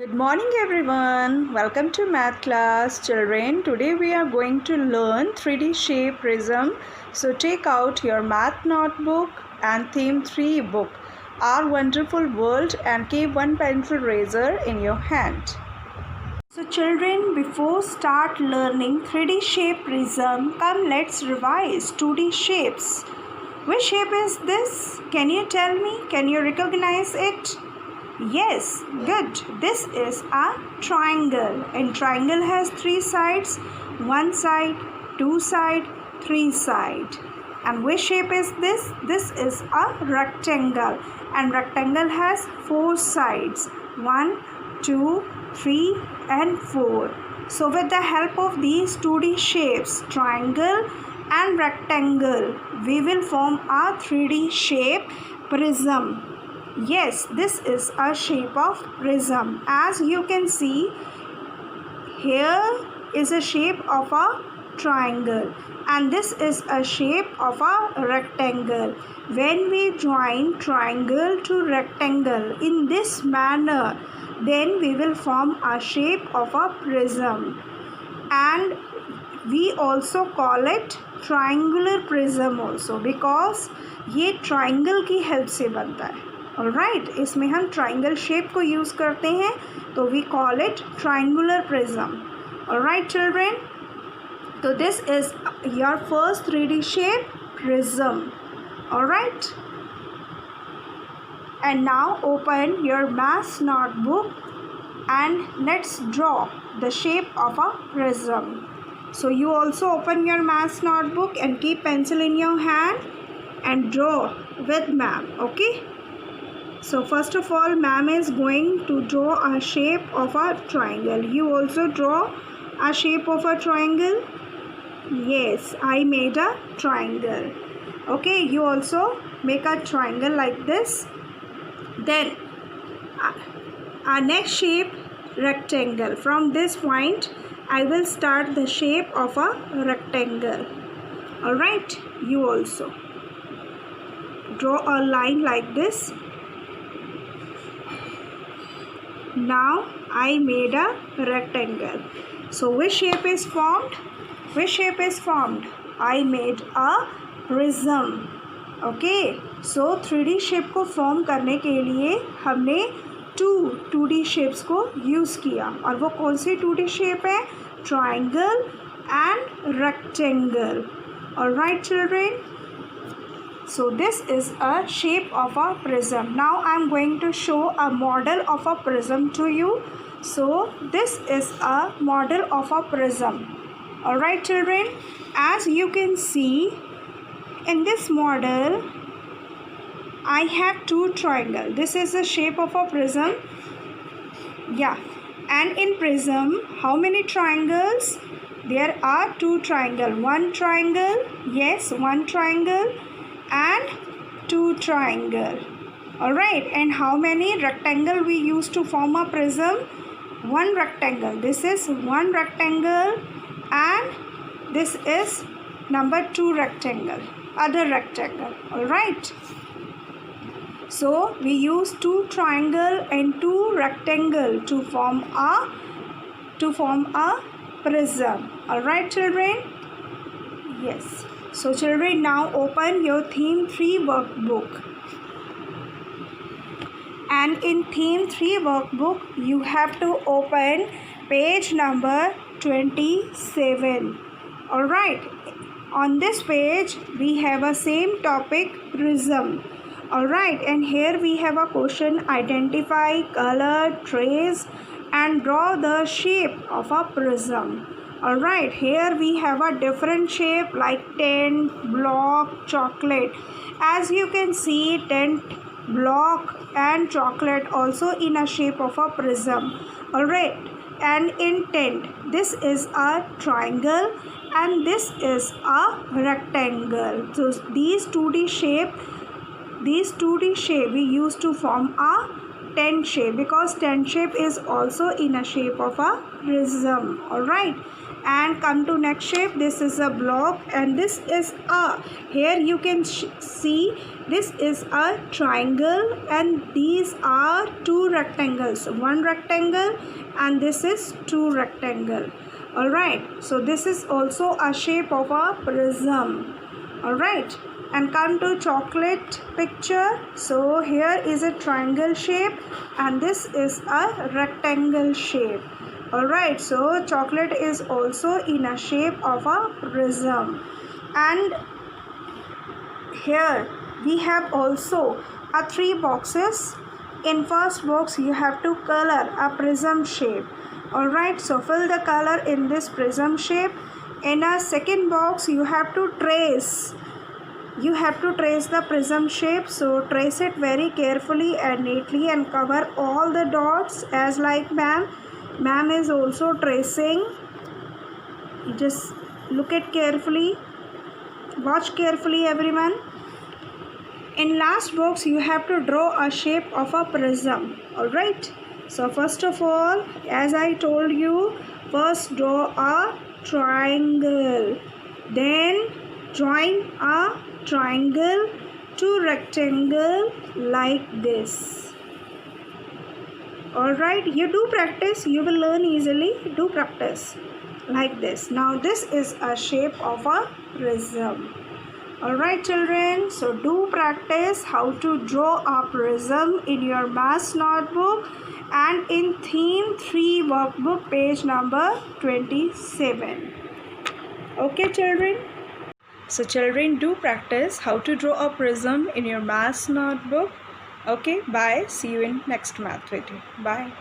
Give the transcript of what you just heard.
Good morning everyone. Welcome to math class children. Today we are going to learn 3D shape prism. So take out your math notebook and theme 3 book Our Wonderful World and keep one pencil eraser in your hand. So children, before start learning 3D shape prism, come let's revise 2D shapes. Which shape is this? Can you tell me? Can you recognize it? Yes, good. This is a triangle and triangle has 3 sides, 1 side, 2 side, 3 side. And which shape is this? This is a rectangle and rectangle has 4 sides, 1, 2, 3 and 4. So with the help of these 2D shapes, triangle and rectangle, we will form a 3D shape prism. Yes, this is a shape of prism. As you can see, here is a shape of a triangle and this is a shape of a rectangle. When we join triangle to rectangle in this manner, then we will form a shape of a prism. And we also call it triangular prism also because ये triangle की help से बनता है. Alright, इसमें हम triangle shape को use करते हैं तो we call it triangular prism. Alright children, so this is your first 3D shape prism. Alright, and now open your math notebook and let's draw the shape of a prism. So you also open your math notebook and keep pencil in your hand and draw with ma'am. Okay. So first of all, ma'am is going to draw a shape of a triangle. You also draw a shape of a triangle. Yes, I made a triangle. Okay, you also make a triangle like this. Then our next shape, rectangle. From this point, I will start the shape of a rectangle. Alright, you also draw a line like this. Now I made a rectangle. So which shape is formed? Which shape is formed? I made a prism. Okay. So 3D shape को form करने के लिए हमने 2D shapes को use किया और वो कौन सी 2D shape है? Triangle and rectangle. Alright children. So this is a shape of a prism. Now I am going to show a model of a prism to you. So this is a model of a prism. Alright children, as you can see in this model, I have 2 triangles. This is the shape of a prism. Yeah, and in prism, how many triangles? There are 2 triangles. 1 triangle, yes, 1 triangle. And 2 triangle. Alright, and how many rectangle we use to form a prism? 1 rectangle. This is 1 rectangle and this is number 2 rectangle, other rectangle. Alright, so we use 2 triangle and 2 rectangle to form a prism. Alright children, yes. So children, now open your theme 3 workbook. And in theme 3 workbook, you have to open page number 27. Alright, on this page, we have a same topic, prism. Alright, and here we have a question, identify, color, trace and draw the shape of a prism. Alright, here we have a different shape like tent, block, chocolate. As you can see, tent, block and chocolate also in a shape of a prism. Alright, and in tent, this is a triangle and this is a rectangle. So these 2D shape we use to form a tent shape, because tent shape is also in a shape of a prism. All right, and come to next shape. This is a block, and this is a, here you can see this is a triangle, and these are two rectangles, one rectangle and this is two rectangle. All right, so this is also a shape of a prism. All right, and come to chocolate picture. So here is a triangle shape and this is a rectangle shape. All right, so chocolate is also in a shape of a prism. And here we have also a three boxes. In first box you have to color a prism shape. All right, so fill the color in this prism shape. In a second box you have to trace the prism shape. So trace it very carefully and neatly and cover all the dots as like ma'am is also tracing. Just look at carefully, watch carefully everyone. In last box you have to draw a shape of a prism. All right, so first of all, as I told you, first draw a triangle, then join a triangle to rectangle like this. All right, you do practice, you will learn easily. Do practice like this. Now this is a shape of a prism. All right children, so do practice how to draw a prism in your maths notebook and in theme 3 workbook page number 27. Okay children, so children, do practice how to draw a prism in your maths notebook. Okay, bye, see you in next math video. Bye.